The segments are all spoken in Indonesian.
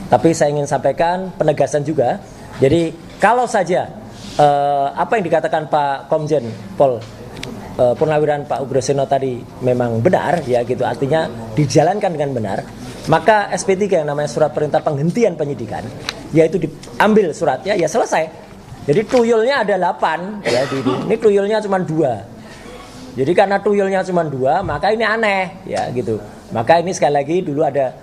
Tapi saya ingin sampaikan penegasan juga. Jadi kalau saja apa yang dikatakan Pak Komjen Pol Purnawiran Pak Ugroseno tadi memang benar ya gitu, artinya dijalankan dengan benar, maka SP3 yang namanya surat perintah penghentian penyidikan, yaitu diambil suratnya ya selesai. Jadi tuyulnya ada 8 ya, ini tuyulnya cuma 2. Jadi karena tuyulnya cuma 2, maka ini aneh ya gitu. Maka ini sekali lagi dulu ada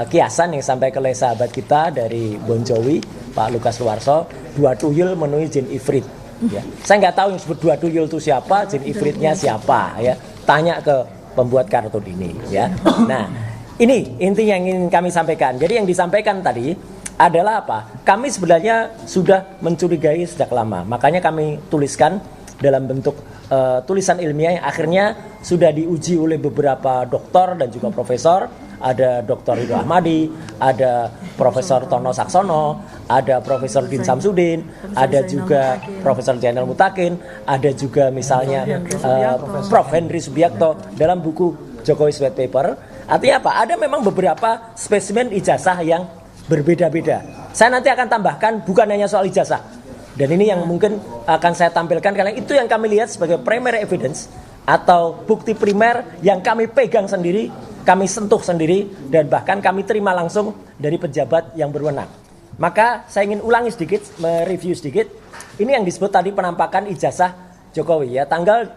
kiasan yang sampai oleh sahabat kita dari Bon Jovi, Pak Lukas Luarso, 2 tuyul menuhi jin ifrit. Ya. Saya nggak tahu yang disebut 2 tuyul itu siapa, jin ifritnya siapa ya. Tanya ke pembuat kartun ini ya. Nah, ini intinya yang ingin kami sampaikan. Jadi yang disampaikan tadi adalah apa? Kami sebenarnya sudah mencurigai sejak lama. Makanya kami tuliskan dalam bentuk tulisan ilmiah yang akhirnya sudah diuji oleh beberapa dokter dan juga profesor. Ada Dr. Ridho Ahmadi, ada Profesor Tono Saksono, ada Profesor Din Samsudin, ada juga Profesor Zainal Mutakin, ada juga misalnya Prof. Henry Subiakto dalam buku Jokowi's White Paper. Artinya apa? Ada memang beberapa spesimen ijazah yang berbeda-beda. Saya nanti akan tambahkan bukan hanya soal ijazah. Dan ini yang mungkin akan saya tampilkan karena itu yang kami lihat sebagai primary evidence atau bukti primer yang kami pegang sendiri, kami sentuh sendiri, dan bahkan kami terima langsung dari pejabat yang berwenang. Maka saya ingin ulangi sedikit, mereview sedikit. Ini yang disebut tadi penampakan ijazah Jokowi ya, tanggal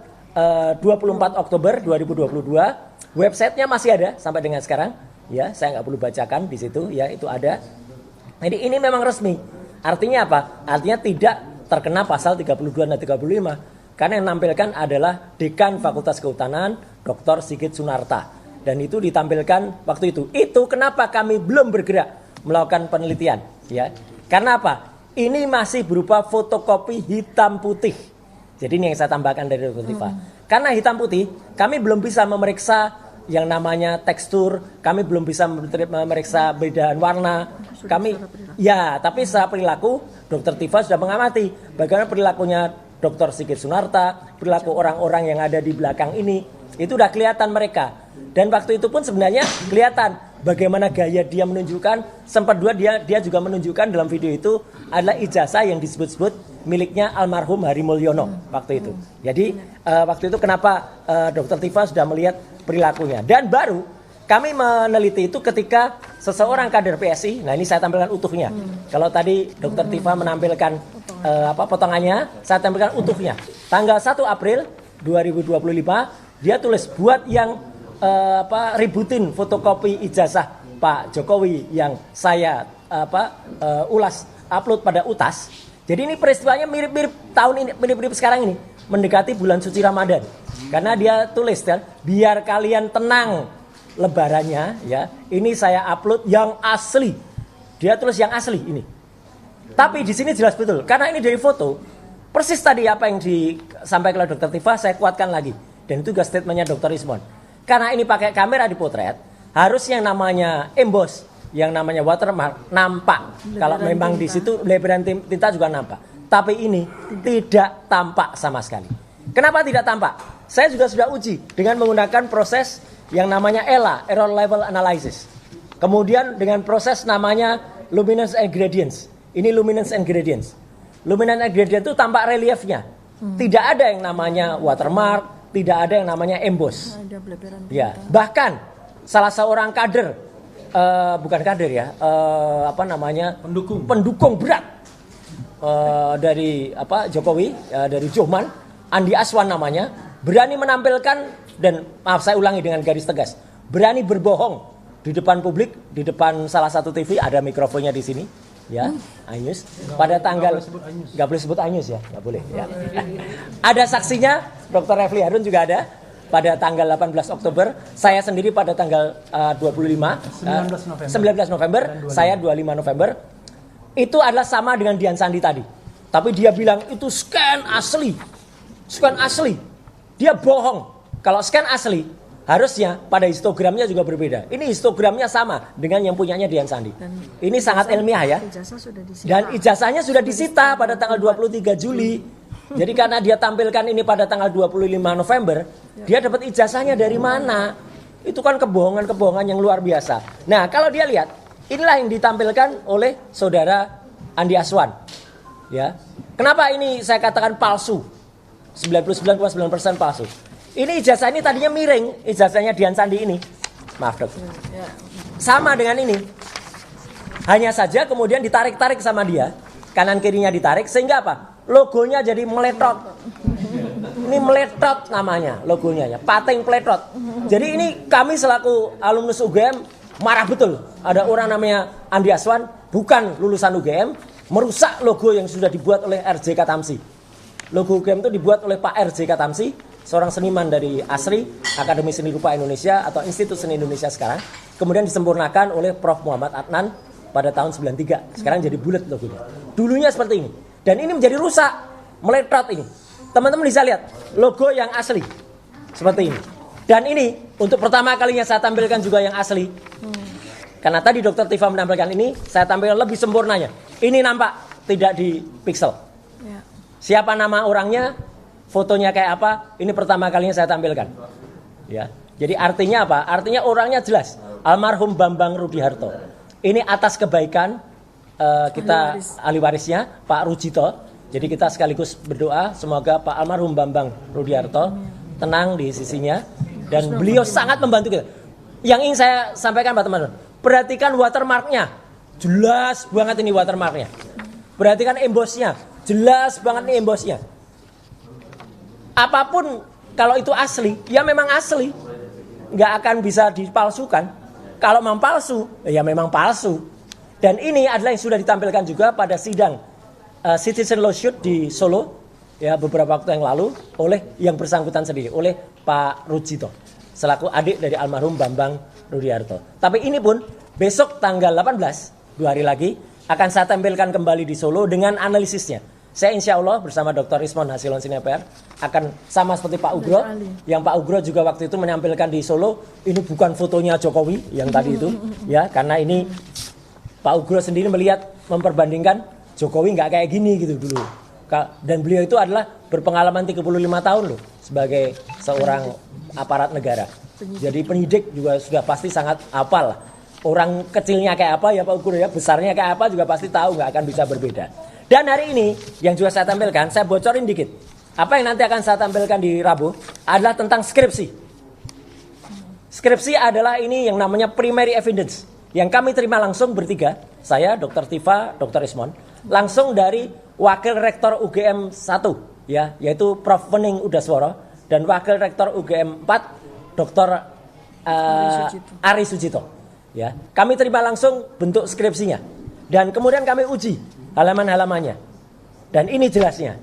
24 Oktober 2022. Websitenya masih ada sampai dengan sekarang ya, saya nggak perlu bacakan di situ ya, itu ada. Jadi ini memang resmi. Artinya apa? Artinya tidak terkena pasal 32 dan 35. Karena yang menampilkan adalah Dekan Fakultas Kehutanan Dr. Sigit Sunarta. Dan itu ditampilkan waktu itu. Itu kenapa kami belum bergerak melakukan penelitian ya. Karena apa? Ini masih berupa fotokopi hitam putih. Jadi ini yang saya tambahkan dari Dr. Tifa. Karena hitam putih, kami belum bisa memeriksa yang namanya tekstur, kami belum bisa memeriksa perbedaan warna. Kami ya, tapi secara perilaku Dr. Tifa sudah mengamati bagaimana perilakunya Dr. Sigit Sunarta, perilaku orang-orang yang ada di belakang ini, itu udah kelihatan mereka. Dan waktu itu pun sebenarnya kelihatan bagaimana gaya dia menunjukkan. Sempat dia juga menunjukkan dalam video itu adalah ijazah yang disebut-sebut miliknya almarhum Hari Mulyono waktu itu. Jadi waktu itu kenapa Dr. Tifa sudah melihat perilakunya. Dan baru kami meneliti itu ketika seseorang kader PSI, nah ini saya tampilkan utuhnya. Kalau tadi Dr. Tifa menampilkan potongannya, saya tampilkan utuhnya. Tanggal 1 April 2025, dia tulis buat yang ributin fotokopi ijazah Pak Jokowi yang saya ulas upload pada UTAS. Jadi ini peristiwanya mirip-mirip tahun ini, mirip-mirip sekarang ini, mendekati bulan suci Ramadan. Karena dia tulis kan, biar kalian tenang lebarannya ya. Ini saya upload yang asli. Dia tulis yang asli ini. Tapi di sini jelas betul karena ini dari foto. Persis tadi apa yang disampaikan oleh Dr. Tifa saya kuatkan lagi. Dan itu juga statementnya Dr. Ismon. Karena ini pakai kamera dipotret, harusnya yang namanya emboss, yang namanya watermark nampak. Kalau memang di situ lebaran tinta juga nampak. Tapi ini tidak tampak sama sekali. Kenapa tidak tampak? Saya juga sudah uji dengan menggunakan proses yang namanya ELA, Error Level Analysis. Kemudian dengan proses namanya Luminance and Gradients. Ini Luminance and Gradients. Luminance and Gradients itu tampak reliefnya. Tidak ada yang namanya watermark, tidak ada yang namanya emboss. Ya, bahkan salah seorang kader, bukan kader ya, pendukung berat dari Jokowi, dari Joman, Andi Aswan namanya, berani menampilkan dan maaf saya ulangi dengan garis tegas, berani berbohong di depan publik, di depan salah satu TV, ada mikrofonnya di sini, ya, Anyus. Pada tanggal nggak boleh sebut Anyus ya, nggak boleh. Ya. Ada saksinya, Dr. Refli Harun juga ada. Pada tanggal 18 Oktober, saya sendiri pada tanggal 19 November, saya 25 November. Itu adalah sama dengan Dian Sandi tadi. Tapi dia bilang itu scan asli. Scan asli. Dia bohong. Kalau scan asli, harusnya pada histogramnya juga berbeda. Ini histogramnya sama dengan yang punyanya Dian Sandi. Ini sangat ilmiah ya. Dan ijazahnya sudah disita pada tanggal 23 Juli. Jadi karena dia tampilkan ini pada tanggal 25 November, dia dapat ijazahnya dari mana? Itu kan kebohongan-kebohongan yang luar biasa. Nah, kalau dia lihat, Inilah yang ditampilkan oleh saudara Andi Aswan. Ya. Kenapa ini saya katakan palsu? 99,9% palsu. Ini ijazah ini tadinya miring, ijazahnya Dian Sandi ini. Maaf dok. Sama dengan ini. Hanya saja kemudian ditarik-tarik sama dia, kanan kirinya ditarik sehingga apa? Logonya jadi meletot. Ini meletot namanya logonya ya, pating peletot. Jadi ini kami selaku alumnus UGM marah betul. Ada orang namanya Andi Aswan, bukan lulusan UGM, merusak logo yang sudah dibuat oleh RJ Katamsi. Logo UGM itu dibuat oleh Pak RJ Katamsi, seorang seniman dari ASRI, Akademi Seni Rupa Indonesia atau Institut Seni Indonesia sekarang. Kemudian disempurnakan oleh Prof. Muhammad Adnan pada tahun 93. Sekarang jadi bulat logonya. Dulunya seperti ini. Dan ini menjadi rusak, meletot ini. Teman-teman bisa lihat logo yang asli seperti ini. Dan ini untuk pertama kalinya saya tampilkan juga yang asli. Karena tadi Dr. Tifa menampilkan ini, saya tampilkan lebih sempurnanya. Ini nampak tidak di pixel. Siapa nama orangnya, fotonya kayak apa, ini pertama kalinya saya tampilkan. Ya. Jadi artinya apa? Artinya orangnya jelas. Almarhum Bambang Rudiharto. Ini atas kebaikan kita ahli warisnya, Pak Rujito. Jadi kita sekaligus berdoa semoga Pak almarhum Bambang Rudiharto tenang di sisinya. Dan beliau sangat membantu kita. Yang ingin saya sampaikan Pak teman-teman, perhatikan watermarknya. Jelas banget ini watermarknya. Perhatikan embossnya. Jelas banget nih embossnya. Apapun kalau itu asli, ya memang asli. Nggak akan bisa dipalsukan. Kalau memang palsu, ya memang palsu. Dan ini adalah yang sudah ditampilkan juga pada sidang Citizen Lawsuit di Solo. Ya, beberapa waktu yang lalu oleh yang bersangkutan sendiri, oleh Pak Rujito selaku adik dari almarhum Bambang Rudiharto. Tapi ini pun besok tanggal 18, 2 hari lagi akan saya tampilkan kembali di Solo dengan analisisnya. Saya insya Allah bersama Dr. Ismon Hasilon Sineper akan sama seperti Pak Ugro, yang Pak Ugro juga waktu itu menampilkan di Solo. Ini bukan fotonya Jokowi yang tadi itu, ya, karena ini Pak Ugro sendiri melihat memperbandingkan Jokowi nggak kayak gini gitu dulu. Dan beliau itu adalah berpengalaman 35 tahun loh sebagai seorang aparat negara. Jadi penyidik juga sudah pasti sangat hafal. Orang kecilnya kayak apa ya Pak Ukur ya, besarnya kayak apa juga pasti tahu, nggak akan bisa berbeda. Dan hari ini yang juga saya tampilkan, saya bocorin dikit. Apa yang nanti akan saya tampilkan di Rabu adalah tentang skripsi. Skripsi adalah ini yang namanya primary evidence. Yang kami terima langsung bertiga, saya, Dr. Tifa, Dr. Ismon, langsung dari Wakil Rektor UGM 1, ya, yaitu Prof. Wening Udasworo, dan Wakil Rektor UGM 4, Dr. Ari Sujito. Ya, kami terima langsung bentuk skripsinya, dan kemudian kami uji halaman-halamannya, dan ini jelasnya.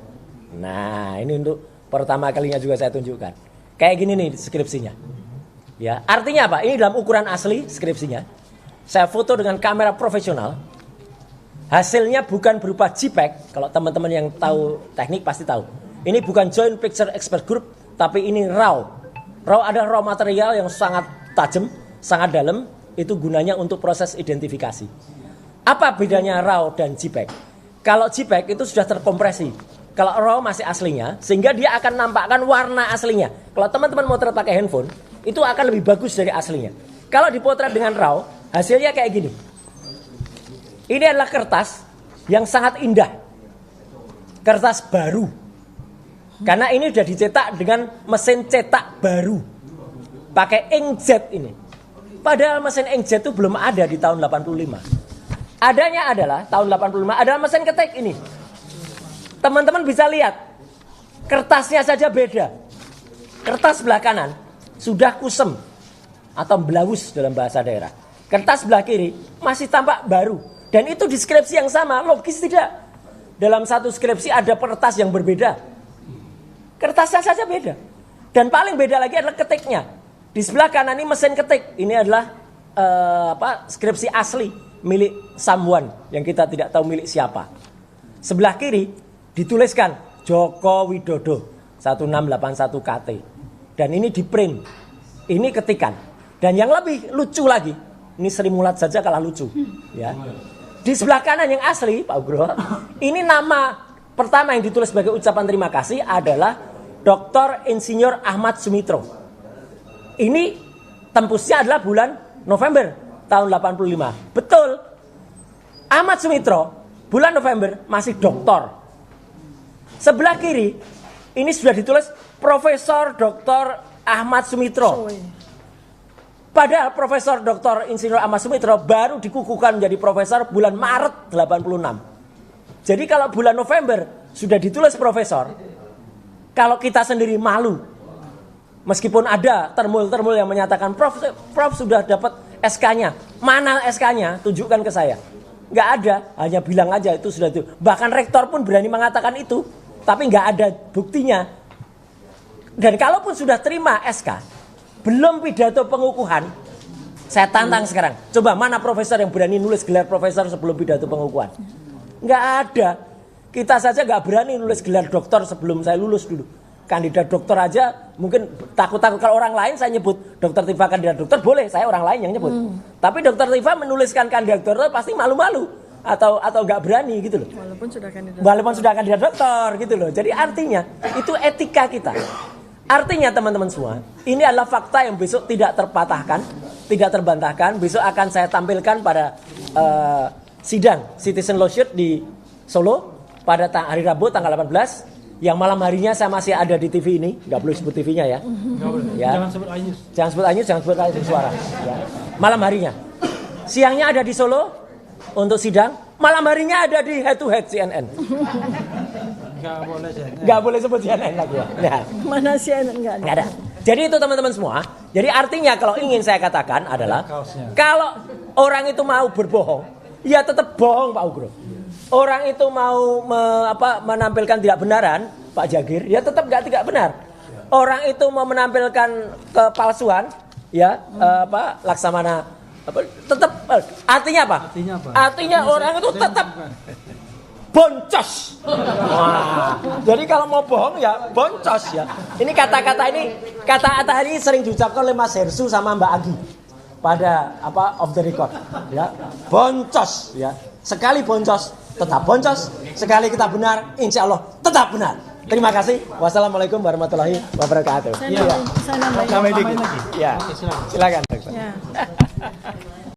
Nah, ini untuk pertama kalinya juga saya tunjukkan. Kayak gini nih skripsinya. Ya, artinya apa? Ini dalam ukuran asli skripsinya. Saya foto dengan kamera profesional. Hasilnya bukan berupa JPEG. Kalau teman-teman yang tahu teknik pasti tahu. Ini bukan Joint Picture Expert Group, tapi ini RAW. RAW adalah raw material yang sangat tajam, sangat dalam. Itu gunanya untuk proses identifikasi. Apa bedanya RAW dan JPEG? Kalau JPEG itu sudah terkompresi. Kalau RAW masih aslinya, sehingga dia akan nampakkan warna aslinya. Kalau teman-teman mau pakai handphone, itu akan lebih bagus dari aslinya. Kalau dipotret dengan RAW, hasilnya kayak gini. Ini adalah kertas yang sangat indah. Kertas baru. Karena ini sudah dicetak dengan mesin cetak baru. Pakai inkjet ini. Padahal mesin inkjet itu belum ada di tahun 85. Adanya adalah tahun 85 adalah mesin ketik ini. Teman-teman bisa lihat. Kertasnya saja beda. Kertas sebelah kanan sudah kusem atau belawus dalam bahasa daerah. Kertas sebelah kiri masih tampak baru. Dan itu di skripsi yang sama, logis tidak? Dalam satu skripsi ada kertas yang berbeda. Kertasnya saja beda. Dan paling beda lagi adalah ketiknya. Di sebelah kanan ini mesin ketik. Ini adalah skripsi asli milik someone yang kita tidak tahu milik siapa. Sebelah kiri dituliskan Joko Widodo 1681 KT. Dan ini di print. Ini ketikan. Dan yang lebih lucu lagi, ini Sri Mulat saja kalah lucu, ya. Di sebelah kanan yang asli, Pak Ugro, ini nama pertama yang ditulis sebagai ucapan terima kasih adalah Dr. Insinyur Ahmad Sumitro. Ini tembusnya adalah bulan November tahun 85. Betul. Ahmad Sumitro bulan November masih doktor. Sebelah kiri ini sudah ditulis Profesor Dr. Ahmad Sumitro. Padahal Profesor Dr. Insinyur Ahmad Sumitro baru dikukuhkan menjadi profesor bulan Maret 86. Jadi kalau bulan November sudah ditulis profesor, kalau kita sendiri malu. Meskipun ada termul-termul yang menyatakan Prof sudah dapat SK-nya. Mana SK-nya? Tunjukkan ke saya. Nggak ada, hanya bilang aja itu sudah itu. Bahkan rektor pun berani mengatakan itu, tapi nggak ada buktinya. Dan kalaupun sudah terima SK, belum pidato pengukuhan, saya tantang sekarang. Coba mana profesor yang berani nulis gelar profesor sebelum pidato pengukuhan? Nggak ada. Kita saja nggak berani nulis gelar doktor sebelum saya lulus dulu. Kandidat dokter aja mungkin takut-takut. Kalau orang lain saya nyebut Dokter Tifa kandidat dokter boleh, saya orang lain yang nyebut. Tapi Dokter Tifa menuliskan kandidat dokter pasti malu-malu atau nggak berani gitu loh. Walaupun sudah kandidat dokter gitu loh. Jadi artinya itu etika kita. Artinya teman-teman semua, ini adalah fakta yang besok tidak terpatahkan, tidak terbantahkan. Besok akan saya tampilkan pada sidang Citizen Lawsuit di Solo pada hari Rabu tanggal 18. Yang malam harinya saya masih ada di TV ini, nggak perlu sebut TV-nya ya. Ya. Jangan sebut iNews. Jangan sebut iNews, jangan sebut iNews suara. Ya. Malam harinya. Siangnya ada di Solo untuk sidang. Malam harinya ada di Head to Head CNN. Nggak boleh sebut CNN lagi ya. Nah. Mana CNN nggak ada. Jadi itu teman-teman semua. Jadi artinya kalau ingin saya katakan adalah kalau orang itu mau berbohong, ya tetap bohong Pak Ugro. Orang itu mau menampilkan tidak benaran, Pak Jagir, ya tetap tidak benar. Orang itu mau menampilkan kepalsuan, ya Laksamana, tetap artinya apa? Artinya orang itu tetap boncos. Wah, jadi kalau mau bohong ya boncos ya. Ini kata-kata ini sering diucapkan oleh Mas Hersu sama Mbak Agi pada off the record, ya boncos ya. Sekali boncos tetap boncos, sekali kita benar, insya Allah tetap benar. Terima kasih. Wassalamualaikum warahmatullahi wabarakatuh. Saya nambahin. Ya, silakan. Ya.